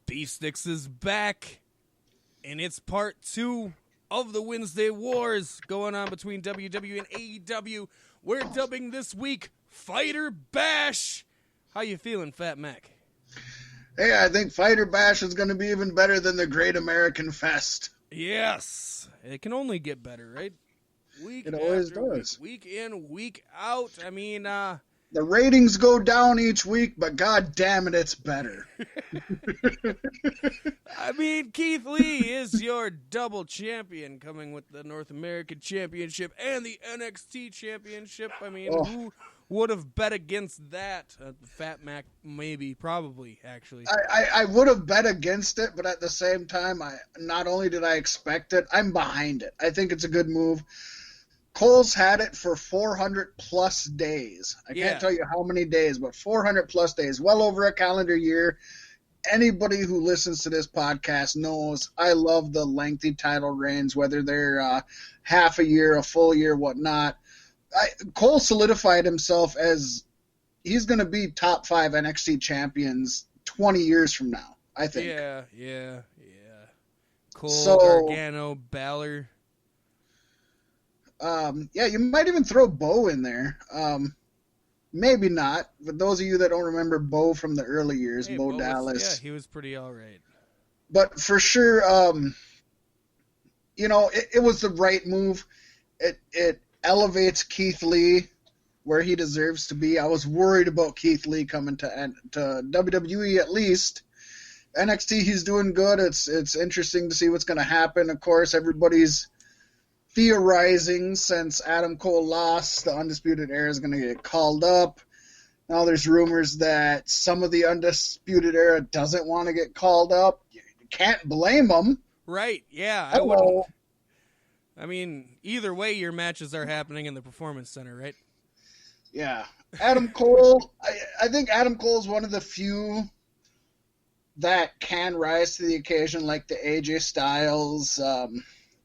Beef Sticks is back, and it's part 2 of the Wednesday Wars going on between WWE and AEW. We're dubbing this week Fyter Bash. How you feeling, Fat Mac? Hey, I think Fyter Bash is going to be even better than the Great American Fest. Yes, it can only get better, right? Week it always after does. Week in, week out. I mean, the ratings go down each week, but god damn it, it's better. I mean, Keith Lee is your double champion, coming with the North American Championship and the NXT Championship. I mean, Who would have bet against that? Fat Mac, maybe, probably, actually. I would have bet against it, but at the same time, not only did I expect it, I'm behind it. I think it's a good move. Cole's had it for 400-plus days. I can't tell you how many days, but 400-plus days, well over a calendar year. Anybody who listens to this podcast knows I love the lengthy title reigns, whether they're half a year, a full year, whatnot. Cole solidified himself as he's going to be top 5 NXT champions 20 years from now, I think. Yeah. Cole, Gargano, Balor. You might even throw Bo in there. Maybe not, but those of you that don't remember Bo from the early years, Bo Dallas. He was pretty all right. But for sure, it was the right move. It elevates Keith Lee where he deserves to be. I was worried about Keith Lee coming to WWE at least. NXT, he's doing good. It's interesting to see what's going to happen. Of course, everybody's theorizing since Adam Cole lost, the Undisputed Era is going to get called up. Now there's rumors that some of the Undisputed Era doesn't want to get called up. You can't blame them. Right, yeah. Hello. I mean, either way, your matches are happening in the Performance Center, right? Yeah. Adam Cole, I think Adam Cole is one of the few that can rise to the occasion, like the AJ Styles,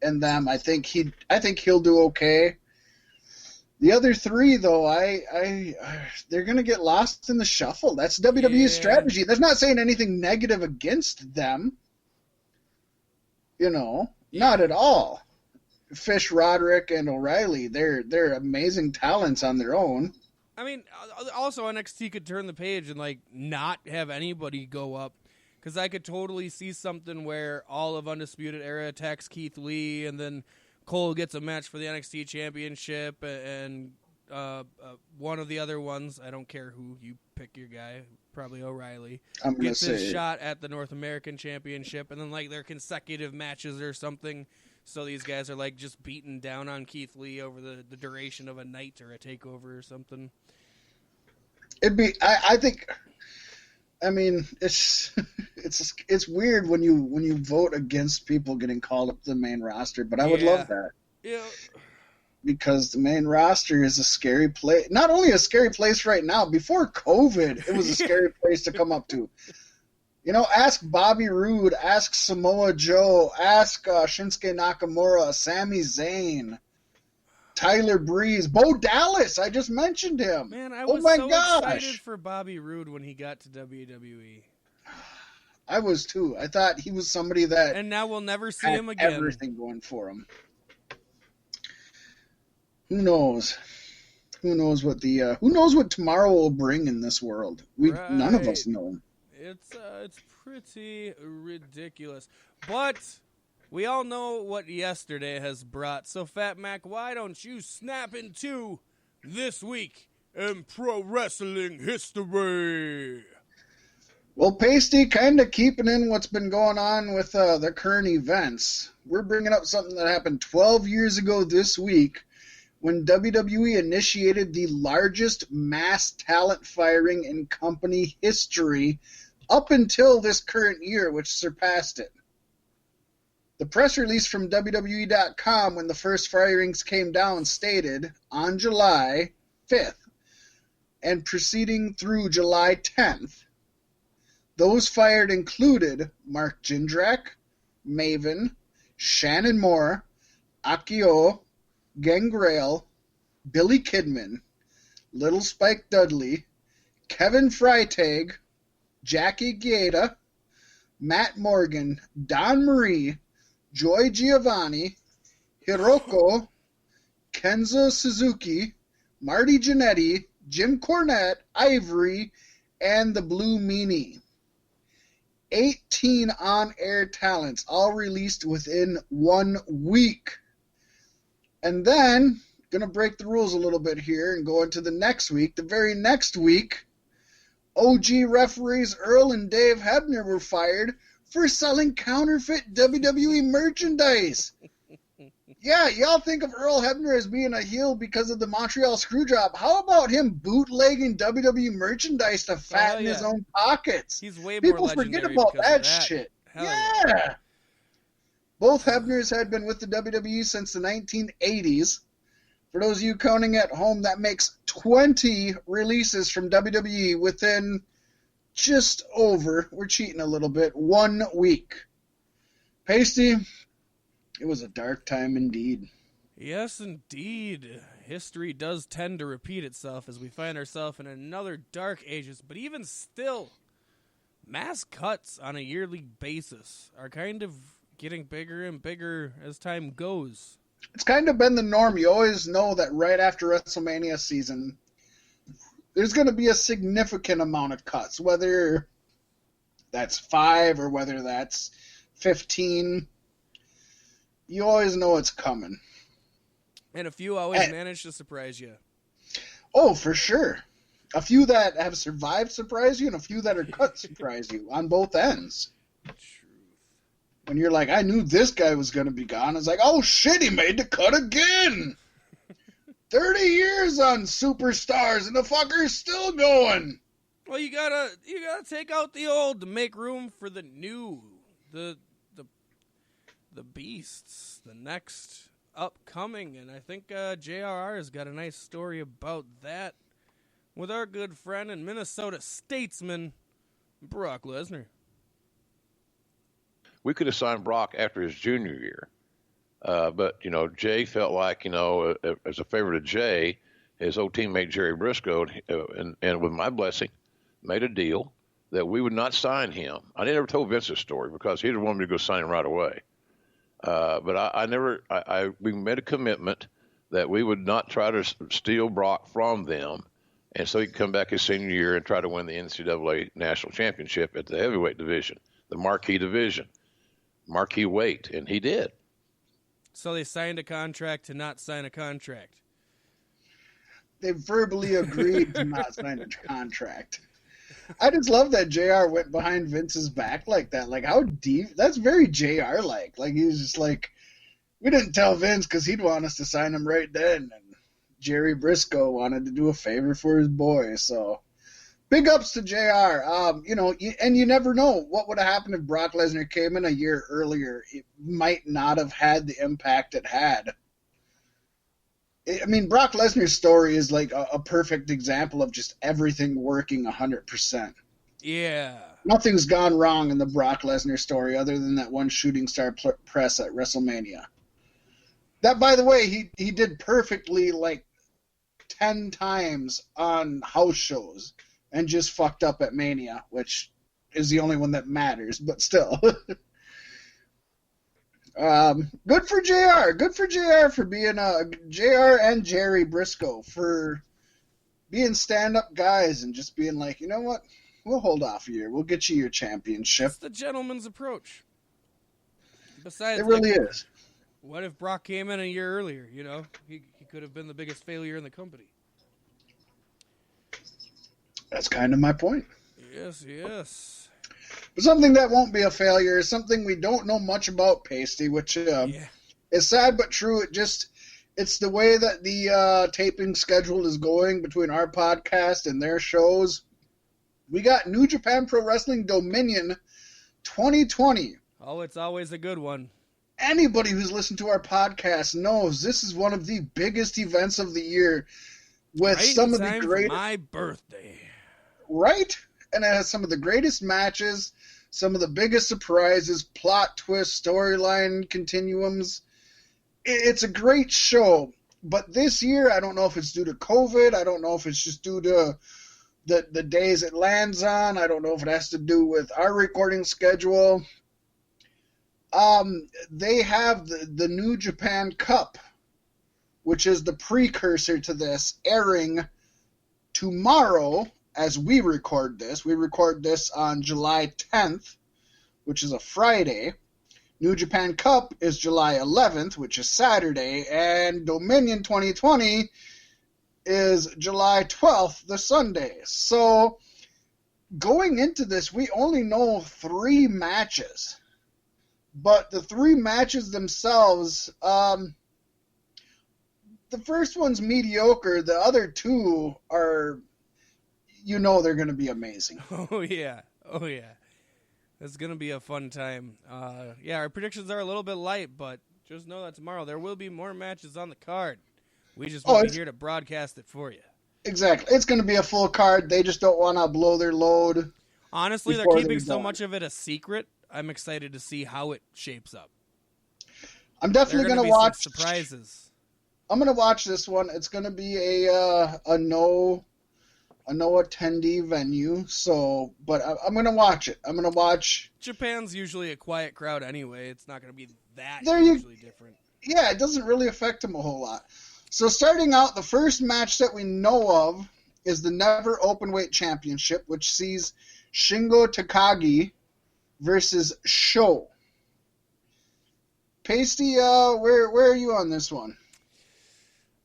and them. I think he'll do okay. The other three, though, they're gonna get lost in the shuffle. That's WWE's strategy. That's not saying anything negative against them. Not at all. Fish, Roderick, and O'Reilly, they're amazing talents on their own. I mean, also NXT could turn the page and not have anybody go up. Because I could totally see something where all of Undisputed Era attacks Keith Lee, and then Cole gets a match for the NXT Championship, and one of the other ones, I don't care who, you pick your guy, probably O'Reilly, gets his shot at the North American Championship, and then their consecutive matches or something, so these guys are just beating down on Keith Lee over the duration of a night or a takeover or something. It'd be, I think... I mean, it's weird when you vote against people getting called up to the main roster, but I would love that. Yeah. Because the main roster is a scary place. Not only a scary place right now, before COVID, it was a scary place to come up to. Ask Bobby Roode, ask Samoa Joe, ask Shinsuke Nakamura, Sami Zayn, Tyler Breeze, Bo Dallas. I just mentioned him. Man, I was excited for Bobby Roode when he got to WWE. I was too. I thought he was somebody that, and now we'll never see him again. Everything going for him. Who knows? Who knows what tomorrow will bring in this world? None of us know. It's pretty ridiculous, but we all know what yesterday has brought, so Fat Mac, why don't you snap into this week in pro wrestling history? Well, Pasty, kind of keeping in what's been going on with the current events, we're bringing up something that happened 12 years ago this week when WWE initiated the largest mass talent firing in company history up until this current year, which surpassed it. The press release from WWE.com when the first firings came down stated, on July 5th and proceeding through July 10th, those fired included Mark Jindrak, Maven, Shannon Moore, Akio, Gangrel, Billy Kidman, Little Spike Dudley, Kevin Freitag, Jackie Gaeta, Matt Morgan, Don Marie, Joy Giovanni, Hiroko, Kenzo Suzuki, Marty Jannetty, Jim Cornette, Ivory, and the Blue Meanie. 18 on-air talents, all released within 1 week. And then, going to break the rules a little bit here and go into the next week. The very next week, OG referees Earl and Dave Hebner were fired for selling counterfeit WWE merchandise. Yeah, y'all think of Earl Hebner as being a heel because of the Montreal Screwjob. How about him bootlegging WWE merchandise to fatten his own pockets? He's way more People legendary forget about that shit. Hell Yeah. Both Hebners had been with the WWE since the 1980s. For those of you counting at home, that makes 20 releases from WWE within just over, we're cheating a little bit, 1 week. Pasty, it was a dark time indeed. Yes, indeed. History does tend to repeat itself as we find ourselves in another dark ages, but even still, mass cuts on a yearly basis are kind of getting bigger and bigger as time goes. It's kind of been the norm. You always know that right after WrestleMania season, there's going to be a significant amount of cuts, whether that's 5 or whether that's 15. You always know it's coming. And a few always manage to surprise you. Oh, for sure. A few that have survived surprise you, and a few that are cut surprise you on both ends. Truth. When you're like, I knew this guy was going to be gone. It's like, oh shit, he made the cut again. 30 years on Superstars, and the fucker's still going. Well, you gotta take out the old to make room for the new, the beasts, the next upcoming, and I think JRR has got a nice story about that with our good friend and Minnesota statesman, Brock Lesnar. We could have signed Brock after his junior year, but, Jay felt like, as a favor to Jay, his old teammate Jerry Briscoe, and with my blessing, made a deal that we would not sign him. I never told Vince this story because he'd wanted me to go sign him right away. But we made a commitment that we would not try to steal Brock from them, and so he could come back his senior year and try to win the NCAA national championship at the heavyweight division, the marquee division, marquee weight, and he did. So they signed a contract to not sign a contract. They verbally agreed to not sign a contract. I just love that JR went behind Vince's back like that. Like, how deep? That's very JR-like. Like, he's just like, we didn't tell Vince because he'd want us to sign him right then. And Jerry Briscoe wanted to do a favor for his boy. So, big ups to JR. And you never know what would have happened if Brock Lesnar came in a year earlier. It might not have had the impact it had. I mean, Brock Lesnar's story is like a perfect example of just everything working 100%. Yeah. Nothing's gone wrong in the Brock Lesnar story other than that one shooting star press at WrestleMania. That, by the way, he did perfectly like 10 times on house shows and just fucked up at Mania, which is the only one that matters, but still. Good for JR. Good for JR for being JR and Jerry Briscoe for being stand-up guys and just being like, you know what? We'll hold off a year. We'll get you your championship. It's the gentleman's approach. Besides, it really is. What if Brock came in a year earlier? He could have been the biggest failure in the company. That's kind of my point. Yes. But something that won't be a failure is something we don't know much about, Pasty, which is sad but true. It's the way that the taping schedule is going between our podcast and their shows. We got New Japan Pro Wrestling Dominion 2020. Oh, it's always a good one. Anybody who's listened to our podcast knows this is one of the biggest events of the year with some of the greatest. My birthday. Right? And it has some of the greatest matches, some of the biggest surprises, plot twists, storyline continuums. It's a great show. But this year, I don't know if it's due to COVID. I don't know if it's just due to the days it lands on. I don't know if it has to do with our recording schedule. They have the New Japan Cup, which is the precursor to this, airing tomorrow as we record this. We record this on July 10th, which is a Friday. New Japan Cup is July 11th, which is Saturday, and Dominion 2020 is July 12th, the Sunday. So going into this, we only know 3 matches. But the 3 matches themselves, the first one's mediocre. The other 2 are, they're going to be amazing. Oh, yeah. It's going to be a fun time. Our predictions are a little bit light, but just know that tomorrow there will be more matches on the card. We just want to be here to broadcast it for you. Exactly. It's going to be a full card. They just don't want to blow their load. Honestly, they're keeping so much of it a secret. I'm excited to see how it shapes up. I'm definitely going to watch surprises. I'm going to watch this one. It's going to be a no attendee venue. So, but I'm going to watch it. I'm going to watch. Japan's usually a quiet crowd anyway. It's not going to be that hugely different. Yeah, it doesn't really affect them a whole lot. So starting out, the first match that we know of is the Never Openweight Championship, which sees Shingo Takagi versus Show. Pasty, where are you on this one?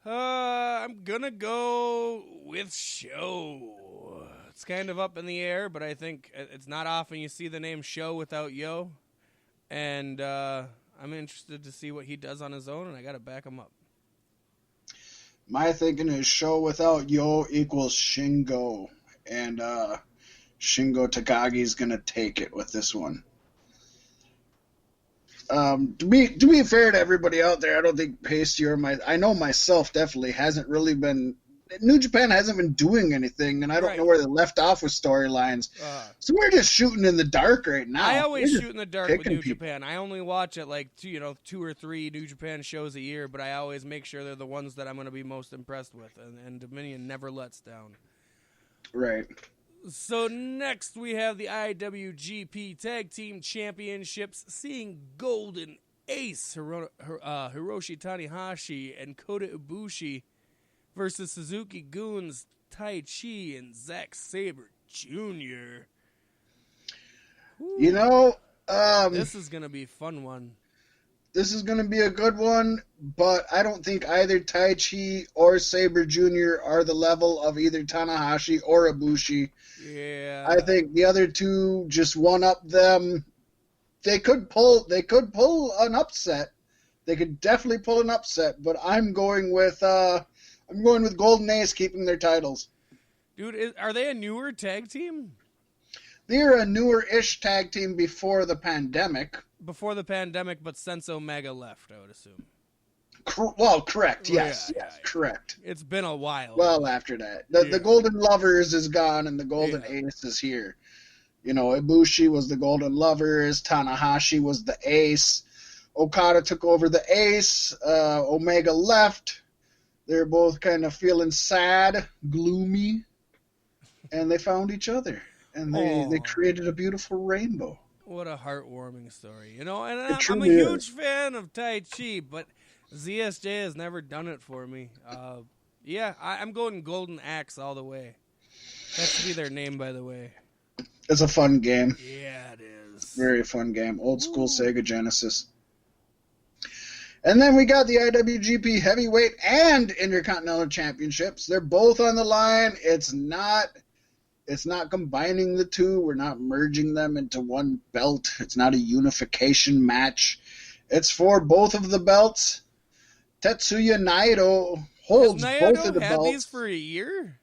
I'm gonna go with Show. It's kind of up in the air, but I think it's not often you see the name Show without Yo. And I'm interested to see what he does on his own, and I gotta back him up. My thinking is Show without Yo equals Shingo. And Shingo Takagi's going to take it with this one. To be fair to everybody out there, I don't think Pasty or I know myself definitely hasn't really been. New Japan hasn't been doing anything, and I don't know where they left off with storylines. So we're just shooting in the dark right now. I always shoot in the dark with New Japan. I only watch it like 2 or 3 New Japan shows a year, but I always make sure they're the ones that I'm going to be most impressed with, and Dominion never lets down. Right. So next we have the IWGP Tag Team Championships, seeing Golden Ace Hiroshi Tanahashi and Kota Ibushi versus Suzuki Goons, Tai Chi, and Zack Sabre Jr. This is going to be a fun one. This is going to be a good one, but I don't think either Tai Chi or Sabre Jr. are the level of either Tanahashi or Ibushi. Yeah. I think the other 2 just one-up them. They could pull an upset. They could definitely pull an upset, but I'm going with Golden Ace keeping their titles. Dude, are they a newer tag team? They're a newer-ish tag team before the pandemic. Before the pandemic, but since Omega left, I would assume. Correct. Yes, correct. It's been a while. Well, after that. The Golden Lovers is gone, and the Golden Ace is here. Ibushi was the Golden Lovers. Tanahashi was the Ace. Okada took over the Ace. Omega left. They're both kind of feeling sad, gloomy, and they found each other. And they created a beautiful rainbow. What a heartwarming story, and I'm a huge fan of Tai Chi, but ZSJ has never done it for me. I'm going Golden Axe all the way. That should be their name, by the way. It's a fun game. Yeah, it is. Very fun game. Old school Sega Genesis. And then we got the IWGP Heavyweight and Intercontinental Championships. They're both on the line. It's not combining the 2. We're not merging them into one belt. It's not a unification match. It's for both of the belts. Tetsuya Naito holds both of the belts. Has Naito had these for a year?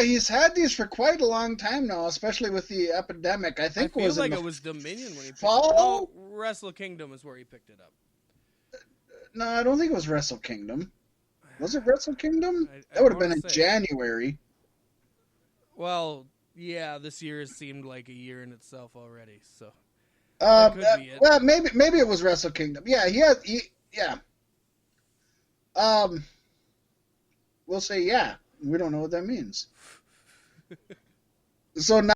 He's had these for quite a long time now, especially with the epidemic. I think it was Dominion when he picked it up. Oh, Wrestle Kingdom is where he picked it up. No, I don't think it was Wrestle Kingdom. Was it Wrestle Kingdom? That would have been in January. Well, yeah, this year has seemed like a year in itself already, so that could be it. Well, maybe it was Wrestle Kingdom. Yeah, yeah. We'll say yeah. We don't know what that means. So now